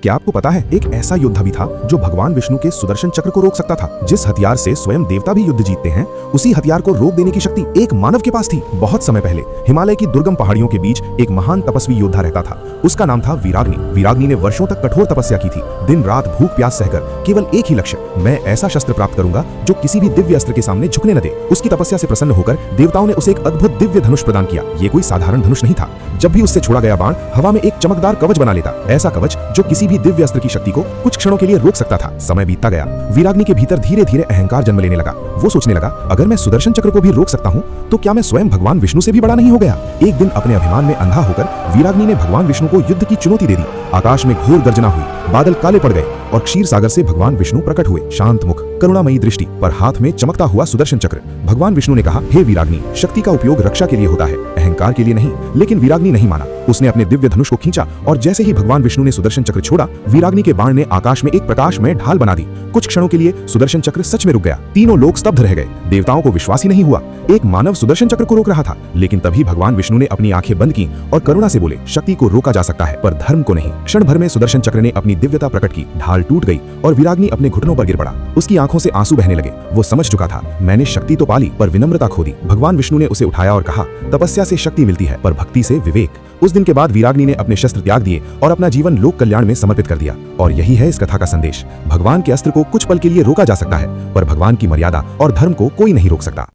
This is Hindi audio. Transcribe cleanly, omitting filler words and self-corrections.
क्या आपको पता है एक ऐसा योद्धा भी था जो भगवान विष्णु के सुदर्शन चक्र को रोक सकता था। जिस हथियार से स्वयं देवता भी युद्ध जीतते हैं, उसी हथियार को रोक देने की शक्ति एक मानव के पास थी। बहुत समय पहले हिमालय की दुर्गम पहाड़ियों के बीच एक महान तपस्वी योद्धा रहता था। उसका नाम था वीराग्नि। वीराग्नि ने वर्षों तक कठोर तपस्या की थी, दिन रात भूख प्यास सहकर केवल एक ही लक्ष्य, मैं ऐसा शस्त्र प्राप्त करूंगा जो किसी भी दिव्य अस्त्र के सामने झुकने न दे। उसकी तपस्या से प्रसन्न होकर देवताओं ने उसे एक अद्भुत दिव्य धनुष प्रदान किया। ये कोई साधारण धनुष नहीं था। जब भी उससे छोड़ा गया बाण हवा में एक चमकदार कवच बना लेता, ऐसा कवच जो किसी भी दिव्य अस्त्र की शक्ति को कुछ क्षणों के लिए रोक सकता था। समय बीतता गया, वीराग्नि के भीतर धीरे धीरे अहंकार जन्म लेने लगा। वो सोचने लगा, अगर मैं सुदर्शन चक्र को भी रोक सकता हूँ तो क्या मैं स्वयं भगवान विष्णु से भी बड़ा नहीं हो गया। एक दिन अपने अभिमान में अंधा होकर वीराग्नि ने भगवान विष्णु को युद्ध की चुनौती दे दी। आकाश में घोर गर्जना हुई, बादल काले पड़ गए और क्षीर सागर से भगवान विष्णु प्रकट हुए। शांत मुख, करुणामयी दृष्टि पर हाथ में चमकता हुआ सुदर्शन चक्र। भगवान विष्णु ने कहा, हे वीराग्नि, शक्ति का उपयोग रक्षा के लिए होता है, अहंकार के लिए नहीं। लेकिन वीराग्नि नहीं माना। उसने अपने दिव्य धनुष को खींचा और जैसे ही भगवान विष्णु ने सुदर्शन चक्र छोड़ा, वीराग्नि के बाण ने आकाश में एक प्रकाशमय ढाल बना दी। कुछ क्षणों के लिए सुदर्शन चक्र सच में रुक गया। तीनों लोग स्तब्ध रह गए। देवताओं को विश्वास ही नहीं हुआ। एक मानव सुदर्शन चक्र को रोक रहा था। लेकिन तभी भगवान विष्णु ने अपनी आंखें बंद की और करुणा से बोले, शक्ति को रोका जा सकता है पर धर्म को नहीं। क्षण भर में सुदर्शन चक्र ने अपनी दिव्यता प्रकट की, ढाल टूट गई और वीराग्नि अपने घुटनों पर गिर पड़ा। उसकी आंखों से आंसू बहने लगे। वो समझ चुका था, मैंने शक्ति तो पाली पर विनम्रता खो दी। भगवान विष्णु ने उसे उठाया और कहा, तपस्या से शक्ति मिलती है पर भक्ति से विवेक। उस दिन के बाद वीराग्नि ने अपने शस्त्र त्याग दिए और अपना जीवन लोक कल्याण में समर्पित कर दिया। और यही है इस कथा का संदेश। भगवान के अस्त्र को कुछ पल के लिए रोका जा सकता है पर भगवान की मर्यादा और धर्म को कोई नहीं रोक सकता।